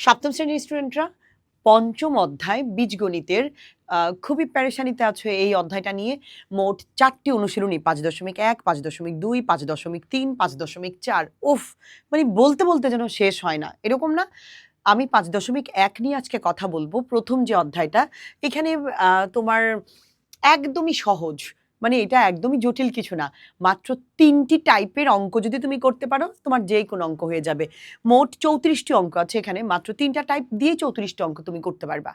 সপ্তম শ্রেণীর স্টুডেন্টরা পঞ্চম অধ্যায় বীজগণিতের খুবই প্যারেশানিতে আছে এই অধ্যায়টা নিয়ে। মোট 4টি অনুশীলনী 5.1, 5.2, 5.3, 5.4। উফ, মানে বলতে বলতে যেন শেষ হয় না, এরকম না? আমি 5.1 নিয়ে আজকে কথা বলবো। প্রথম যে অধ্যায়টা, এখানে তোমার একদমই সহজ, মানে এটা একদমই জটিল কিছু না। মাত্র 3টি টাইপের অঙ্ক যদি তুমি করতে পারো, তোমার যে কোনো অঙ্ক হয়ে যাবে। মোট 34টি অঙ্ক আছে এখানে, মাত্র 3টা টাইপ দিয়ে 34টি অঙ্ক তুমি করতে পারবা।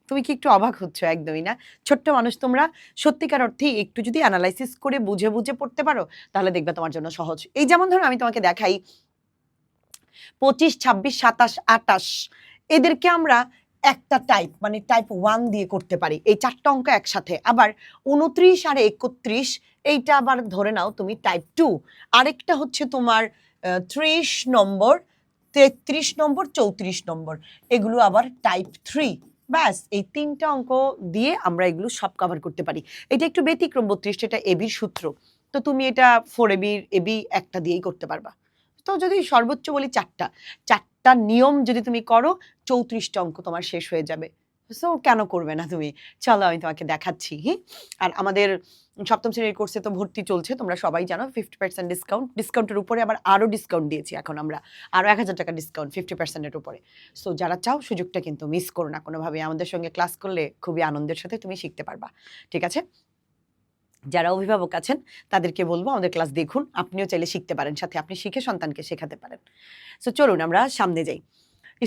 তুমি কি একটু অবাক হচ্ছ? একদমই না। ছোট্ট মানুষ তোমরা, সত্যিকার অর্থে একটু যদি অ্যানালাইসিস করে বুঝে বুঝে পড়তে পারো, তাহলে দেখবে তোমার জন্য সহজ। এই যেমন ধরো আমি তোমাকে দেখাই 25, 26, 27, 28, এদেরকে আমরা একটা টাইপ মানে টাইপ 1 দিয়ে করতে পারি, এই 4টা অঙ্ক একসাথে। আবার 29 আর 31, এইটা আবার ধরে নাও তুমি টাইপ 2। আরেকটা হচ্ছে তোমার 30 নম্বর, 33 নম্বর, 34 নম্বর, এগুলো আবার টাইপ 3। ব্যাস, এই 3টা অঙ্ক দিয়ে আমরা এগুলো সব কভার করতে পারি। এটা একটু ব্যতিক্রম, 32, এটা এবির সূত্র, তো তুমি এটা 4 এবি একটা দিয়েই করতে পারবা। তো যদি সর্বোচ্চ বলি 4টা নিয়ম যদি তুমি করো, 34টা অঙ্ক তোমার শেষ হয়ে যাবে। সো কেন করবে না তুমি? চলো আমি তোমাকে দেখাচ্ছি। আর আমাদের সপ্তম শ্রেণীর কোর্সে তো ভর্তি চলছে, তোমরা সবাই জানো। 50% ডিসকাউন্ট, ডিসকাউন্টের উপরে আবার আরও ডিসকাউন্ট দিয়েছি এখন আমরা, আরও 1000 টাকা ডিসকাউন্ট 50%-এর উপরে। সো যারা চাও সুযোগটা কিন্তু মিস করো না কোনোভাবে। আমাদের সঙ্গে ক্লাস করলে খুবই আনন্দের সাথে তুমি শিখতে পারবা, ঠিক আছে? যারা অভিভাবক আছেন তাদেরকে বলবো আমাদের ক্লাস দেখুন, আপনিও চাইলে শিখতে পারেন, সাথে আপনি শিখে সন্তানকে শেখাতে পারেন। সো চলুন আমরা সামনে যাই।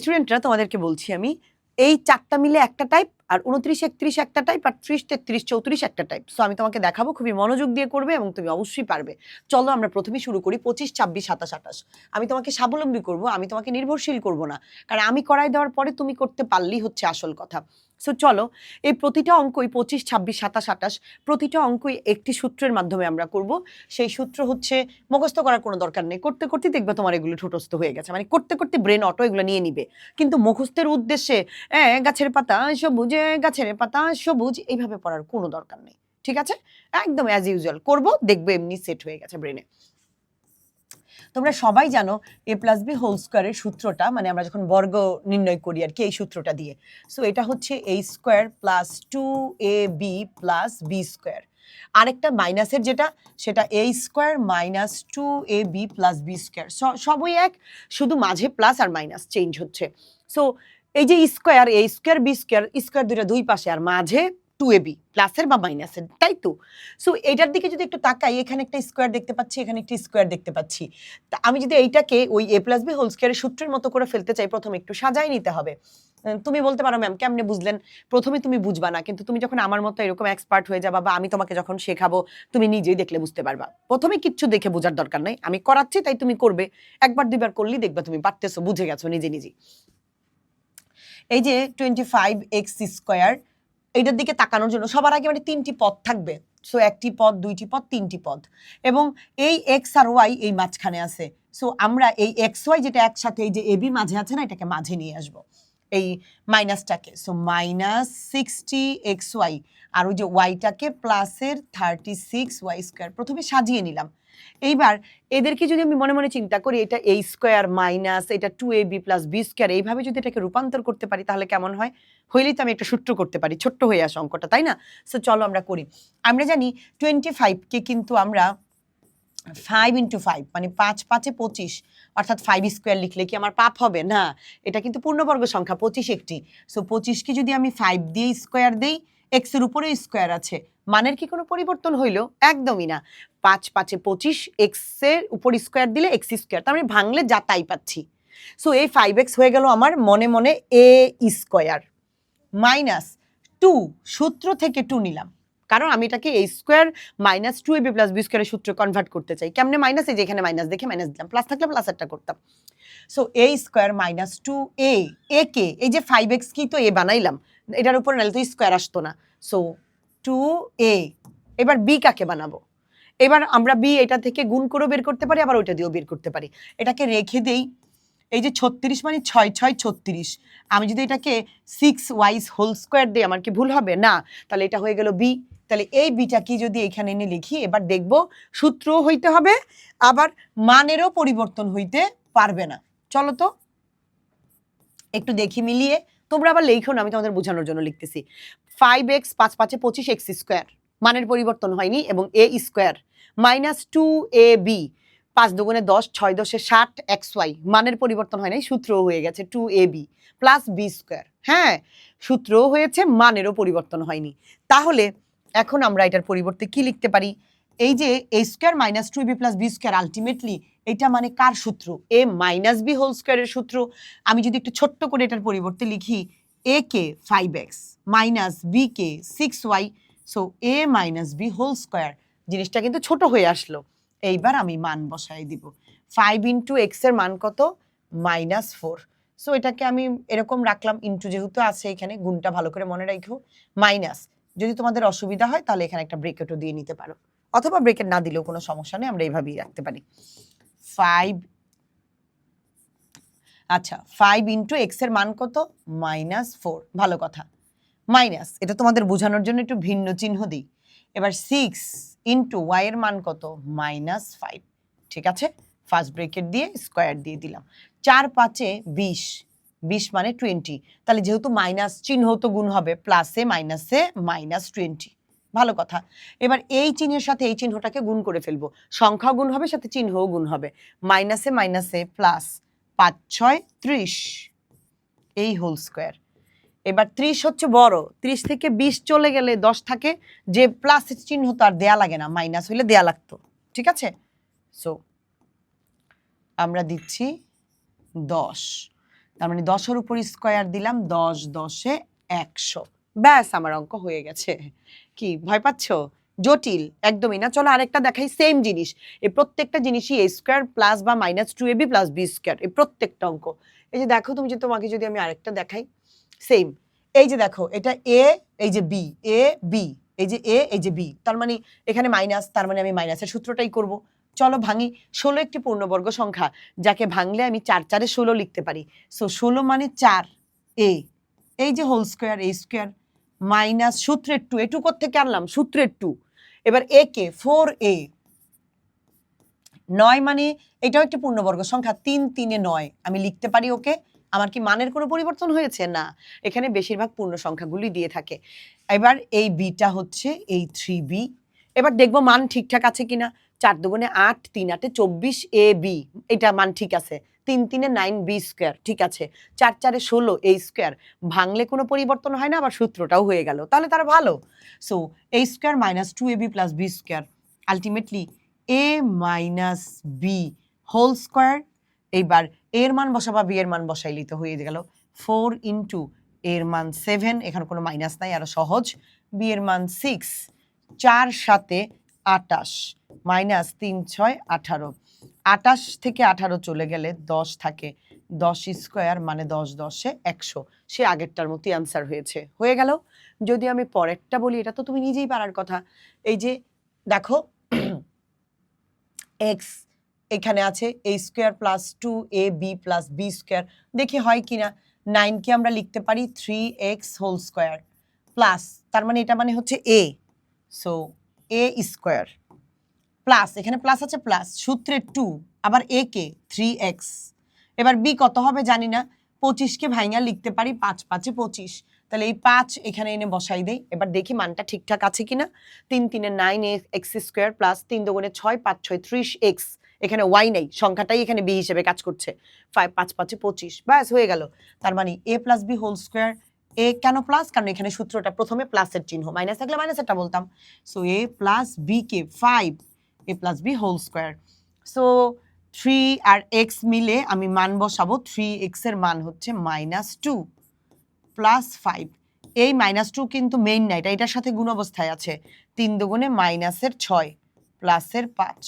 স্টুডেন্টরা, তোমাদেরকে বলছি আমি, এই 4টা মিলে একটা টাইপ, আর 29, 31 একটা টাইপ, আর 30, 33, 34 একটা টাইপ। সো আমি তোমাকে দেখাবো, খুবই মনোযোগ দিয়ে করবে এবং তুমি অবশ্যই পারবে। চলো আমরা প্রথমে শুরু করি 25, 26, 27, 28। আমি তোমাকে স্বাবলম্বী করব, আমি তোমাকে নির্ভরশীল করব না, কারণ আমি করাই দেওয়ার পরে তুমি করতে পারলেই হচ্ছে আসল কথা। সো চলো, এই প্রতিটা অঙ্কই 25, 26, 27, 28, প্রতিটা অঙ্কই একটি সূত্রের মাধ্যমে আমরা করব। সেই সূত্র হচ্ছে, মুখস্থ করার কোনো দরকার নেই, করতে করতে দেখবে তোমার এগুলো ঠোঁটস্থ হয়ে গেছে, মানে করতে করতে ব্রেন অটো এগুলো নিয়ে নিবে। কিন্তু মুখস্থের উদ্দেশ্যে গাছের পাতা সবুজ, গাছের পাতা সবুজ, এইভাবে পড়ার কোনো দরকার নেই, ঠিক আছে? একদম অ্যাজ ইউজুয়াল করবো, দেখবে এমনি সেট হয়ে গেছে ব্রেনে। তোমরা সবাই জানো a+b² সূত্রটা, মানে আমরা যখন বর্গ নির্ণয় করি আর কি, এই সূত্রটা দিয়ে। সো এটা হচ্ছে a² + 2ab + b²। আরেকটা মাইনাসের যেটা, সেটা a² - 2ab + b²। সবই এক, শুধু মাঝে প্লাস আর মাইনাস চেঞ্জ হচ্ছে। সো এই যে স্কোয়ার, a² b², স্কোয়ার দুইটা দুই পাশে, আর মাঝে 2ab, প্লাসের বা মাইনাসের, তাই তো? সো এইটার দিকে যদি একটু তাকাই, এখানে একটা স্কোয়ার দেখতে পাচ্ছি, এখানে একটা স্কোয়ার দেখতে পাচ্ছি। তা আমি যদি এইটাকে ওই a+b² সূত্রের মতো করে ফেলতে চাই, প্রথমে একটু সাজাই নিতে হবে। তুমি বলতে পারো, ম্যাম কেমনে বুঝলেন? প্রথমে তুমি বুঝবা না, কিন্তু তুমি যখন আমার মতো এরকম এক্সপার্ট হয়ে যাবা, বা আমি তোমাকে যখন শেখাবো, তুমি নিজেই দেখলে বুঝতে পারবা। প্রথমে কিচ্ছু দেখে বোঝার দরকার নাই, আমি করাচ্ছি তাই তুমি করবে। একবার দুইবার করলেই দেখবা তুমি পারতেছো, বুঝে গেছো নিজে নিজেই। এই যে 25x², এইটার দিকে তাকানোর জন্য সবার আগে মানে 3টি পদ থাকবে। সো 1টি পদ, 2টি পদ, 3টি পদ, এবং এই এক্স আর ওয়াই এই মাঝখানে আছে। সো আমরা এই এক্স ওয়াই যেটা একসাথে, এই যে এবি মাঝে আছে না, এটাকে মাঝে নিয়ে আসবো, এই মাইনাসটাকে। সো -60xy, আর ওই যে ওয়াইটাকে প্লাসের 36y², প্রথমে সাজিয়ে নিলাম। এইবার এদেরকে যদি আমি মনে মনে চিন্তা করি, এটা a² মাইনাস এটা 2ab + b², এইভাবে যদি এটাকে রূপান্তর করতে পারি, তাহলে কেমন হয়? হইলেই তো আমি একটা সূত্র করতে পারি, ছোট্ট হয়ে আসে অঙ্কটা, তাই না? সো চলো আমরা করি। আমরা জানি 25কে কিন্তু আমরা 5 × 5 মানে 5 × 5 = 25, অর্থাৎ 5² লিখলে কি আমার পাপ হবে? না, এটা কিন্তু পূর্ণবর্গ সংখ্যা, 25 একটি। সো 25কে যদি আমি 5 দিয়ে স্কোয়ার দেই, এক্স এর উপরে স্কোয়ার আছে, মানের কি কোনো পরিবর্তন হইল? একদমই না। 5 × 5 = 25, এক্স এর উপর স্কোয়ার দিলে x², তার মানে ভাঙলে যা তাই পাচ্ছি। সো এই 5x হয়ে গেল আমার মনে মনে a² মাইনাস 2, সূত্র থেকে 2 নিলাম, কারণ আমি এটাকে a² - 2ab + b² এর সূত্রে কনভার্ট করতে চাই। কেমনে মাইনাস? এই যে এখানে মাইনাস দেখে মাইনাস দিলাম, প্লাস থাকলে প্লাস একটা করতাম। সো a² - 2a, a কে এই যে 5x কি তো a বানাইলাম, এটার উপর নাইলে তো স্কোয়ার আসতো না। So 2a। এবার b কাকে বানাবো? এবার আমরা b এটা থেকে গুণ করেও বের করতে পারি, আবার ওইটা দিয়েও বের করতে পারি। এটাকে রেখে দেই, এই যে 36 মানে 6 × 6 = 36। আমি যদি এটাকে 6y² দিই, আমার কি ভুল হবে? না। তাহলে এটা হয়ে গেল b। তাহলে এই বিটা কি যদি এখানে এনে লিখি, এবার দেখব সূত্রও হইতে হবে, আবার মানেরও পরিবর্তন হইতে পারবে না। চলো তো, একটু দেখি মিলিয়ে, তোমরা আবার লেখো না, আমি তোমাদের বোঝানোর জন্য লিখতেছি। 5x 5 5 25 x স্কোয়ার, মানের পরিবর্তন হয়নি, এবং a স্কোয়ার মাইনাস 2ab 5 দুগুণে 10 6 10 60 xy, মানের পরিবর্তন হয় নাই, সূত্রও হয়ে গেছে 2ab প্লাস b স্কোয়ার। হ্যাঁ, সূত্রও হয়েছে, মানেরও পরিবর্তন হয়নি। তাহলে এখন আমরা এটার পরিবর্তে কি লিখতে পারি? এই যে a square minus 2ab plus b square, ultimately এটা মানে কার সূত্র? a মাইনাস b হোল স্কোয়ারের সূত্র। আমি যদি একটু ছোট্ট করে এটার পরিবর্তে লিখি a কে 5x মাইনাস b কে 6y, so a minus b whole square, জিনিসটা কিন্তু ছোট হয়ে আসলো। এইবার আমি মান বসাই দিব। 5 ইন্টু এক্স এর মান কত? -4। সো এটাকে আমি এরকম রাখলাম, ইন্টু যেহেতু আছে এখানে, গুণটা ভালো করে মনে রাখো, মাইনাস। যদি তোমাদের অসুবিধা হয় তাহলে এখানে একটা ব্রেকেটও দিয়ে নিতে পারো, অথবা ব্রেকেট না দিলেও কোনো সমস্যা নেই, আমরা এইভাবেই রাখতে পারি। 5, আচ্ছা 5 ইন্টু এক্স এর মান কত? -4। ভালো কথা, মাইনাস, এটা তোমাদের বোঝানোর জন্য একটু ভিন্ন চিহ্ন দিই। এবার 6 ইন্টু ওয়াই এর মান কত? -5। ঠিক আছে, ফার্স্ট ব্রেকেট দিয়ে স্কোয়ার দিয়ে দিলাম। 4 5 20, 20 মানে 20, তাহলে যেহেতু মাইনাস চিহ্ন তো গুণ হবে, প্লাসে মাইনাসে -20। ভালো কথা। এবার এই চিহ্নের সাথে এই চিহ্নটাকে গুণ করে ফেলবো, সংখ্যা গুণ হবে, সাথে চিহ্নও গুণ হবে, মাইনাসে মাইনাসে প্লাস, 5 6 30, এই হোল স্কোয়ার। এবার 30 হচ্ছে বড়, 30 থেকে 20 চলে গেলে 10 থাকে, যে প্লাসের চিহ্ন তো আর দেয়া লাগে না, মাইনাস হইলে দেয়া লাগতো। ঠিক আছে, সো আমরা দিচ্ছি 10, তার মানে 10-এর উপর স্কোয়ার দিলাম, 10 10 এ 100। ব্যাস, আমার অঙ্ক হয়ে গেছে। কি ভয় পাচ্ছ? জটিল একদমই না। চলো আরেকটা দেখাই, সেম জিনিস, এই প্রত্যেকটা জিনিসই a স্কোয়ার প্লাস বা -2ab প্লাস b স্কোয়ার, এই প্রত্যেকটা অঙ্ক। এই যে দেখো, তোমাকে যদি আমি আরেকটা দেখাই, সেম। এই যে দেখো, এটা এ, এই যে বি, এ বি, এই যে এ, এই যে বি, তার মানে এখানে মাইনাস, তার মানে আমি মাইনাসের সূত্রটাই করব। চলো ভাঙি। 16 একটি পূর্ণবর্গ সংখ্যা, যাকে ভাঙলে আমি 4 4 এ 16 লিখতে পারি। সো 16 মানে 4 এ, এই যে হোল স্কোয়ার, এ স্কোয়ার মাইনাস সূত্রের 2, এটু কোত্থেকে আনলাম? সূত্রের 2। এবার এ কে 4a, 9 মানে এটাও একটি পূর্ণবর্গ সংখ্যা, 3 3 এ 9, আমি লিখতে পারি ওকে। আমার কি মানের কোনো পরিবর্তন হয়েছে? না, এখানে বেশিরভাগ পূর্ণ সংখ্যাগুলি দিয়ে থাকে। এবার এই বিটা হচ্ছে এই 3b। এবার দেখবো মান ঠিকঠাক আছে কিনা। 4 দুগুণে 8, 3 8 24 এ বি, এটা মান ঠিক আছে। 3 3 এ 9 বি স্কোয়ার, ঠিক আছে। 4 4 এ 16 এ স্কোয়ার, ভাঙলে কোনো পরিবর্তন হয় না, আবার সূত্রটাও হয়ে গেল, তাহলে তারা ভালো। So a square minus 2ab plus b square, ultimately a minus b whole square. এইবার এর মান বসাবা, বি এর মান বসাইলেই তো হয়ে গেল। 4 ইন্টু এর মান 7, এখানে কোনো মাইনাস নাই, আরো সহজ। বি এর মান 6, 4 7 28, মাইনাস 3 6 18, 28 থেকে 18 চলে গেলে 10 থাকে, 10 স্কোয়ার মানে 10 10 এ 100, সে আগেরটার মতোই আনসার হয়েছে, হয়ে গেল। যদি আমি পরেরটা বলি, এটা তো তুমি নিজেই পারার কথা। এই যে দেখো, এক্স এখানে আছে, a square plus 2ab plus b square, দেখি হয় কিনা। 9 কে আমরা লিখতে পারি 3x হোল স্কোয়ার প্লাস, তার মানে এটা মানে হচ্ছে a, so a square plus, এখানে প্লাস আছে প্লাস, সূত্রের 2, আবার a কে 3x। এবার b কত হবে জানি না, 25 কে ভাঙা লিখতে পারি 5 5 এ 25, তাহলে এই 5 এখানে এনে বসাই দেই। এবার দেখি মানটা ঠিকঠাক আছে কিনা। 3 3 এ 9x স্কোয়ার প্লাস 3 দুগুণে 6 5 6 30x, এখানে y নেই, সংখ্যাটাই এখানে b হিসেবে কাজ করছে। 5 5 5 এ 25, ব্যাস হয়ে গেল। তার মানে a plus B whole square, এ কেন প্লাস? কারণ এখানে সূত্রটা প্রথমে প্লাসের চিহ্ন, মাইনাস থাকলে মাইনাসেরটা বলতাম। সো a প্লাস বি কে 5 a plus B whole square. So 3 আর x মিলে আমি মান বসাবো, 3x এর মান হচ্ছে -2 প্লাস 5। এই -2 কিন্তু মেইন না, এটা এটার সাথে গুণ অবস্থায় আছে। 3 দুগুণে মাইনাসের 6 প্লাসের 5,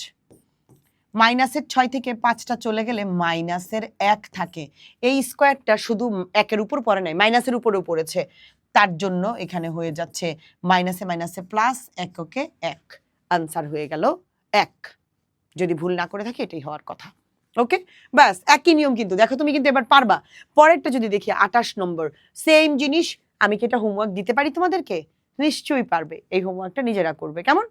মাইনাসের 6 থেকে 5টা চলে গেলে মাইনাসের 1 থাকে। এই স্কোয়ারটা শুধু 1-এর উপর পড়ে নাই, মাইনাসের উপরেও পড়েছে, তার জন্য এখানে হয়ে যাচ্ছে মাইনাসে মাইনাসে প্লাস, এককে 1, আনসার হয়ে গেল 1। যদি ভুল না করে থাকি এটাই হওয়ার কথা। ওকে, ব্যাস একই নিয়ম কিন্তু, দেখো তুমি কিন্তু এবার পারবা। পরেরটা যদি দেখি 28 নম্বর, সেম জিনিস। আমি কি এটা হোমওয়ার্ক দিতে পারি তোমাদেরকে? নিশ্চয়ই পারবে, এই হোমওয়ার্কটা নিজেরা করবে, কেমন?